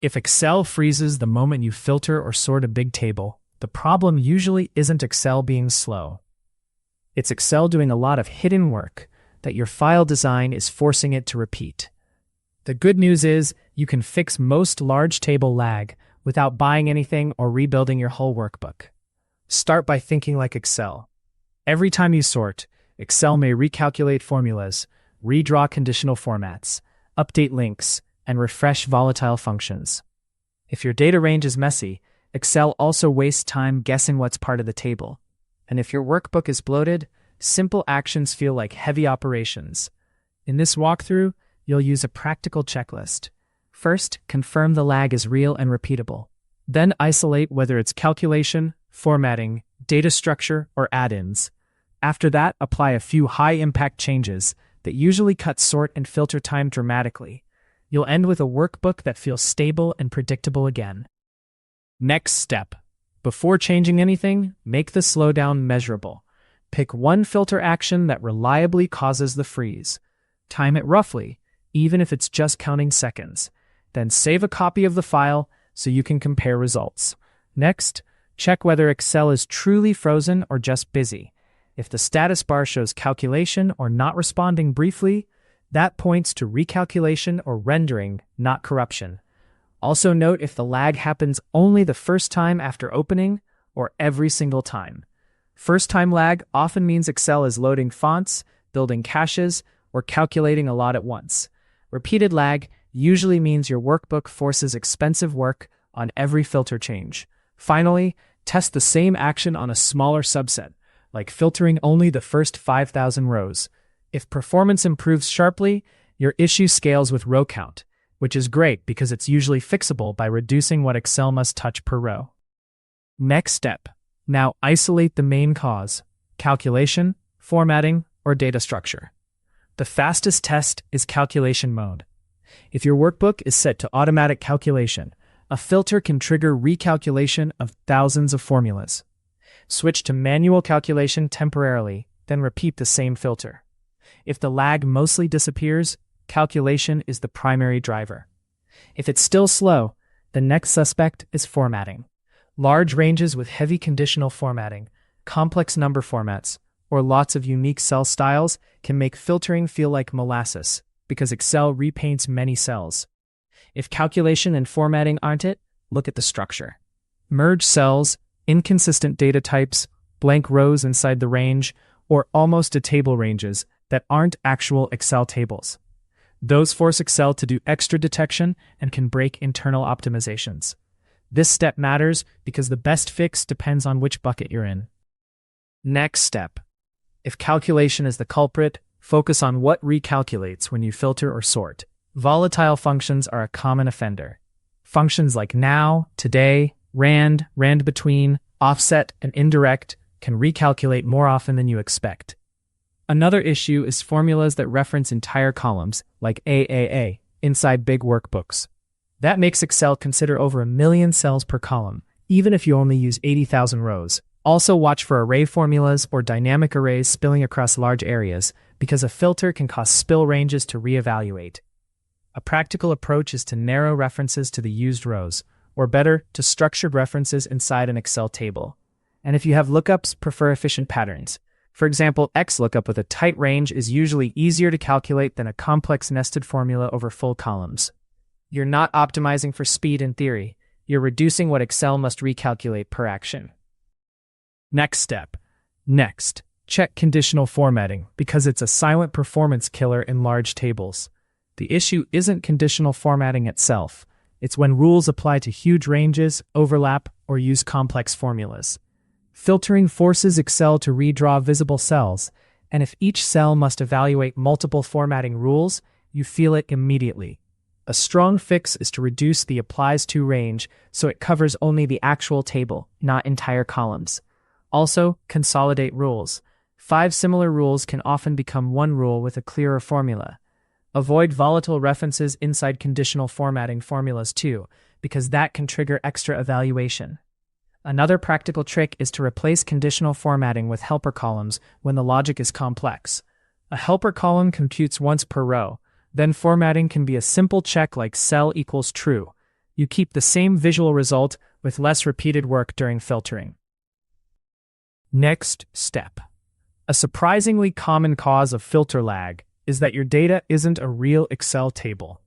If Excel freezes the moment you filter or sort a big table, the problem usually isn't Excel being slow. It's Excel doing a lot of hidden work that your file design is forcing it to repeat. The good news is you can fix most large table lag without buying anything or rebuilding your whole workbook. Start by thinking like Excel. Every time you sort, Excel may recalculate formulas, redraw conditional formats, update links, and refresh volatile functions. If your data range is messy, Excel also wastes time guessing what's part of the table. And if your workbook is bloated, simple actions feel like heavy operations. In this walkthrough, you'll use a practical checklist. First, confirm the lag is real and repeatable. Then isolate whether it's calculation, formatting, data structure, or add-ins. After that, apply a few high-impact changes that usually cut sort and filter time dramatically. You'll end with a workbook that feels stable and predictable again. Next step. Before changing anything, make the slowdown measurable. Pick one filter action that reliably causes the freeze. Time it roughly, even if it's just counting seconds. Then save a copy of the file so you can compare results. Next, check whether Excel is truly frozen or just busy. If the status bar shows calculation or not responding briefly, that points to recalculation or rendering, not corruption. Also note if the lag happens only the first time after opening or every single time. First-time lag often means Excel is loading fonts, building caches, or calculating a lot at once. Repeated lag usually means your workbook forces expensive work on every filter change. Finally, test the same action on a smaller subset, like filtering only the first 5,000 rows. If performance improves sharply, your issue scales with row count, which is great because it's usually fixable by reducing what Excel must touch per row. Next step. Now isolate the main cause: calculation, formatting, or data structure. The fastest test is calculation mode. If your workbook is set to automatic calculation, a filter can trigger recalculation of thousands of formulas. Switch to manual calculation temporarily, then repeat the same filter. If the lag mostly disappears, calculation is the primary driver. If it's still slow, the next suspect is formatting. Large ranges with heavy conditional formatting, complex number formats, or lots of unique cell styles can make filtering feel like molasses because Excel repaints many cells. If calculation and formatting aren't it, look at the structure. Merge cells, inconsistent data types, blank rows inside the range, or almost to table ranges that aren't actual Excel tables. Those force Excel to do extra detection and can break internal optimizations. This step matters because the best fix depends on which bucket you're in. Next step. If calculation is the culprit, focus on what recalculates when you filter or sort. Volatile functions are a common offender. Functions like now, today, rand between, offset, and indirect can recalculate more often than you expect. Another issue is formulas that reference entire columns, like AAA, inside big workbooks. That makes Excel consider over 1 million cells per column, even if you only use 80,000 rows. Also watch for array formulas or dynamic arrays spilling across large areas, because a filter can cause spill ranges to reevaluate. A practical approach is to narrow references to the used rows, or better, to structured references inside an Excel table. And if you have lookups, prefer efficient patterns. For example, XLOOKUP with a tight range is usually easier to calculate than a complex nested formula over full columns. You're not optimizing for speed in theory. You're reducing what Excel must recalculate per action. Next step. Next, check conditional formatting because it's a silent performance killer in large tables. The issue isn't conditional formatting itself. It's when rules apply to huge ranges, overlap, or use complex formulas. Filtering forces Excel to redraw visible cells, and if each cell must evaluate multiple formatting rules, you feel it immediately. A strong fix is to reduce the applies to range so it covers only the actual table, not entire columns. Also, consolidate rules. 5 similar rules can often become one rule with a clearer formula. Avoid volatile references inside conditional formatting formulas too, because that can trigger extra evaluation. Another practical trick is to replace conditional formatting with helper columns when the logic is complex. A helper column computes once per row. Then formatting can be a simple check like cell equals true. You keep the same visual result with less repeated work during filtering. Next step. A surprisingly common cause of filter lag is that your data isn't a real Excel table.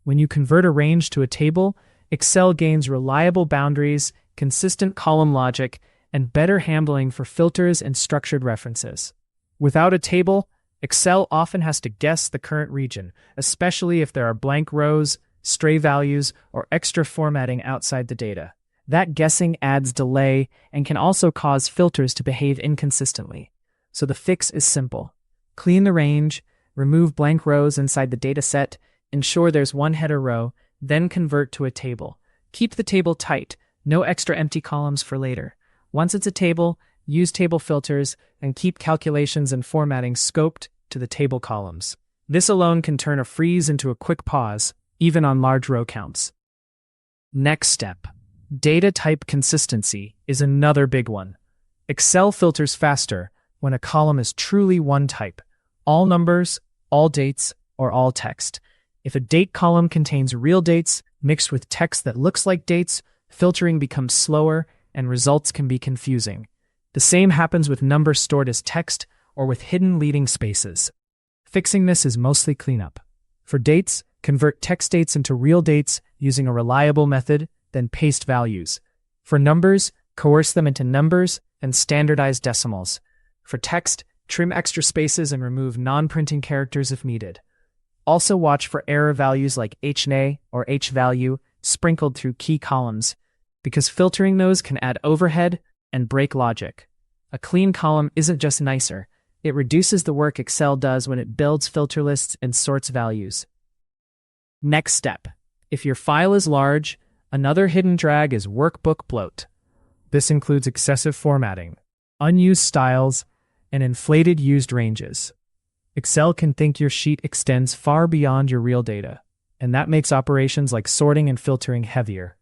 When you convert a range to a table, Excel gains reliable boundaries, consistent column logic, and better handling for filters and structured references. Without a table, Excel often has to guess the current region, especially if there are blank rows, stray values, or extra formatting outside the data. That guessing adds delay and can also cause filters to behave inconsistently. So the fix is simple. Clean the range, remove blank rows inside the dataset, ensure there's one header row, then convert to a table. Keep the table tight, no extra empty columns for later. Once it's a table, use table filters and keep calculations and formatting scoped to the table columns. This alone can turn a freeze into a quick pause, even on large row counts. Next step. Data type consistency is another big one. Excel filters faster when a column is truly one type, all numbers, all dates, or all text. If a date column contains real dates mixed with text that looks like dates, filtering becomes slower and results can be confusing. The same happens with numbers stored as text or with hidden leading spaces. Fixing this is mostly cleanup. For dates, convert text dates into real dates using a reliable method, then paste values. For numbers, coerce them into numbers and standardize decimals. For text, trim extra spaces and remove non-printing characters if needed. Also watch for error values like HNA or H-value sprinkled through key columns, because filtering those can add overhead and break logic. A clean column isn't just nicer, it reduces the work Excel does when it builds filter lists and sorts values. Next step. If your file is large, another hidden drag is workbook bloat. This includes excessive formatting, unused styles, and inflated used ranges. Excel can think your sheet extends far beyond your real data, and that makes operations like sorting and filtering heavier.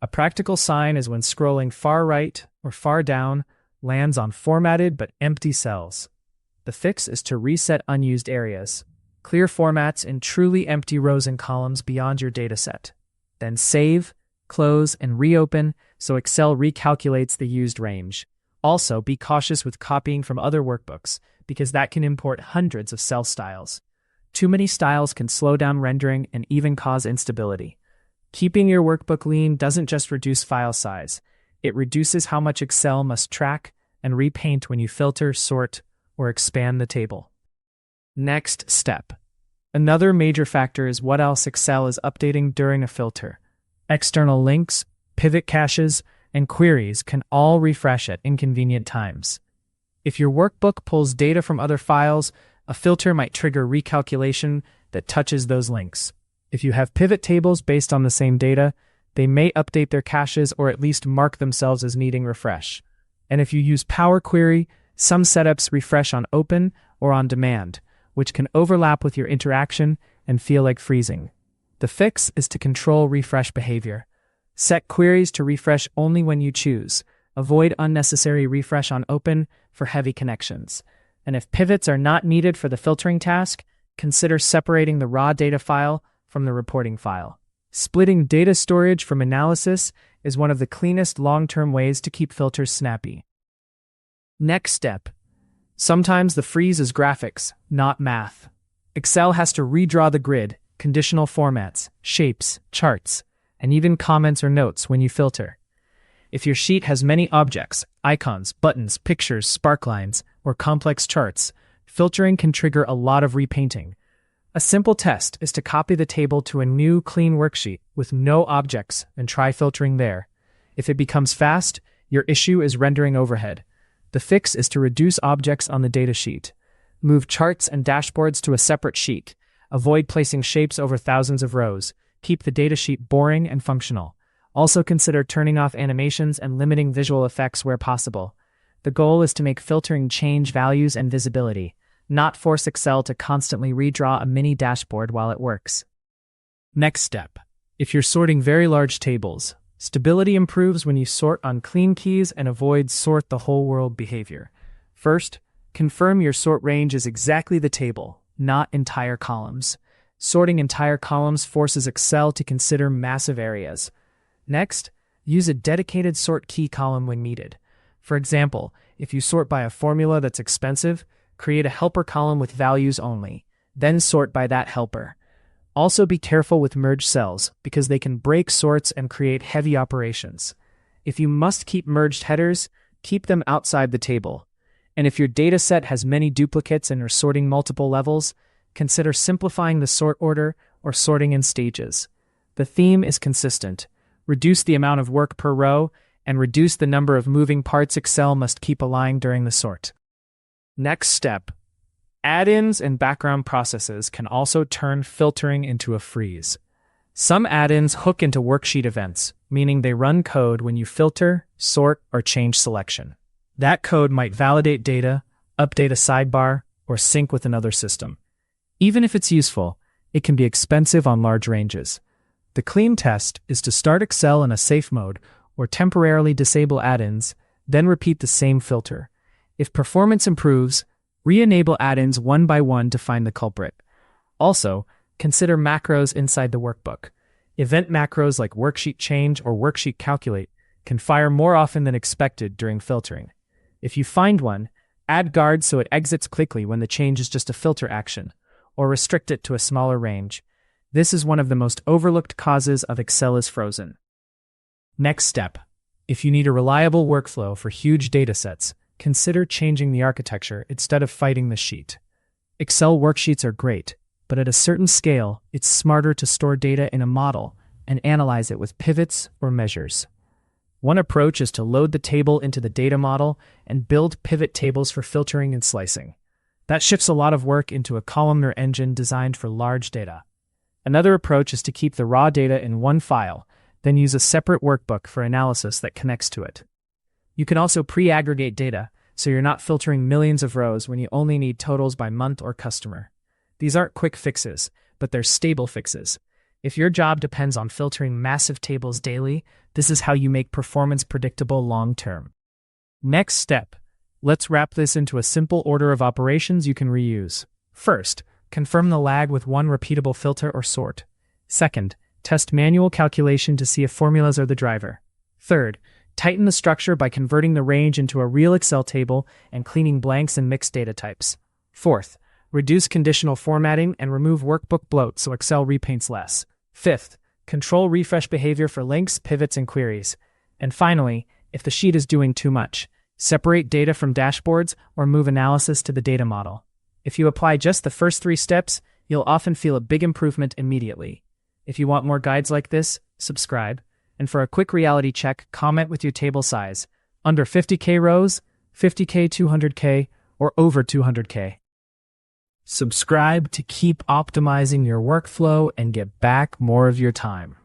A practical sign is when scrolling far right or far down lands on formatted but empty cells. The fix is to reset unused areas, clear formats in truly empty rows and columns beyond your dataset. Then save, close, and reopen so Excel recalculates the used range. Also, be cautious with copying from other workbooks, because that can import hundreds of cell styles. Too many styles can slow down rendering and even cause instability. Keeping your workbook lean doesn't just reduce file size, it reduces how much Excel must track and repaint when you filter, sort, or expand the table. Next step. Another major factor is what else Excel is updating during a filter. External links, pivot caches, and queries can all refresh at inconvenient times. If your workbook pulls data from other files, a filter might trigger recalculation that touches those links. If you have pivot tables based on the same data, they may update their caches or at least mark themselves as needing refresh. And if you use Power Query, some setups refresh on open or on demand, which can overlap with your interaction and feel like freezing. The fix is to control refresh behavior. Set queries to refresh only when you choose. Avoid unnecessary refresh on open for heavy connections. And if pivots are not needed for the filtering task, consider separating the raw data file from the reporting file. Splitting data storage from analysis is one of the cleanest long-term ways to keep filters snappy. Next step. Sometimes the freeze is graphics, not math. Excel has to redraw the grid, conditional formats, shapes, charts, and even comments or notes when you filter. If your sheet has many objects, icons, buttons, pictures, sparklines, or complex charts, filtering can trigger a lot of repainting. A simple test is to copy the table to a new clean worksheet with no objects and try filtering there. If it becomes fast, your issue is rendering overhead. The fix is to reduce objects on the datasheet. Move charts and dashboards to a separate sheet. Avoid placing shapes over thousands of rows. Keep the datasheet boring and functional. Also consider turning off animations and limiting visual effects where possible. The goal is to make filtering change values and visibility, not force Excel to constantly redraw a mini dashboard while it works. Next step. If you're sorting very large tables, stability improves when you sort on clean keys and avoid sort the whole world behavior. First, confirm your sort range is exactly the table, not entire columns. Sorting entire columns forces Excel to consider massive areas. Next, use a dedicated sort key column when needed. For example, if you sort by a formula that's expensive, create a helper column with values only, then sort by that helper. Also be careful with merge cells because they can break sorts and create heavy operations. If you must keep merged headers, keep them outside the table. And if your dataset has many duplicates and you're sorting multiple levels, consider simplifying the sort order or sorting in stages. The theme is consistent. Reduce the amount of work per row and reduce the number of moving parts Excel must keep aligned during the sort. Next step. Add-ins and background processes can also turn filtering into a freeze. Some add-ins hook into worksheet events, meaning they run code when you filter, sort, or change selection. That code might validate data, update a sidebar, or sync with another system. Even if it's useful, it can be expensive on large ranges. The clean test is to start Excel in a safe mode or temporarily disable add-ins, then repeat the same filter. If performance improves, re-enable add-ins one by one to find the culprit. Also, consider macros inside the workbook. Event macros like worksheet change or worksheet calculate can fire more often than expected during filtering. If you find one, add guards so it exits quickly when the change is just a filter action, or restrict it to a smaller range. This is one of the most overlooked causes of Excel is frozen. Next step. If you need a reliable workflow for huge datasets, consider changing the architecture instead of fighting the sheet. Excel worksheets are great, but at a certain scale, it's smarter to store data in a model and analyze it with pivots or measures. One approach is to load the table into the data model and build pivot tables for filtering and slicing. That shifts a lot of work into a columnar engine designed for large data. Another approach is to keep the raw data in one file, then use a separate workbook for analysis that connects to it. You can also pre-aggregate data, so you're not filtering millions of rows when you only need totals by month or customer. These aren't quick fixes, but they're stable fixes. If your job depends on filtering massive tables daily, this is how you make performance predictable long-term. Next step. Let's wrap this into a simple order of operations you can reuse. First, confirm the lag with one repeatable filter or sort. Second, test manual calculation to see if formulas are the driver. Third, tighten the structure by converting the range into a real Excel table and cleaning blanks and mixed data types. Fourth, reduce conditional formatting and remove workbook bloat so Excel repaints less. Fifth, control refresh behavior for links, pivots, and queries. And finally, if the sheet is doing too much, separate data from dashboards or move analysis to the data model. If you apply just the first 3 steps, you'll often feel a big improvement immediately. If you want more guides like this, subscribe. And for a quick reality check, comment with your table size. Under 50K rows, 50K, 200K, or over 200K. Subscribe to keep optimizing your workflow and get back more of your time.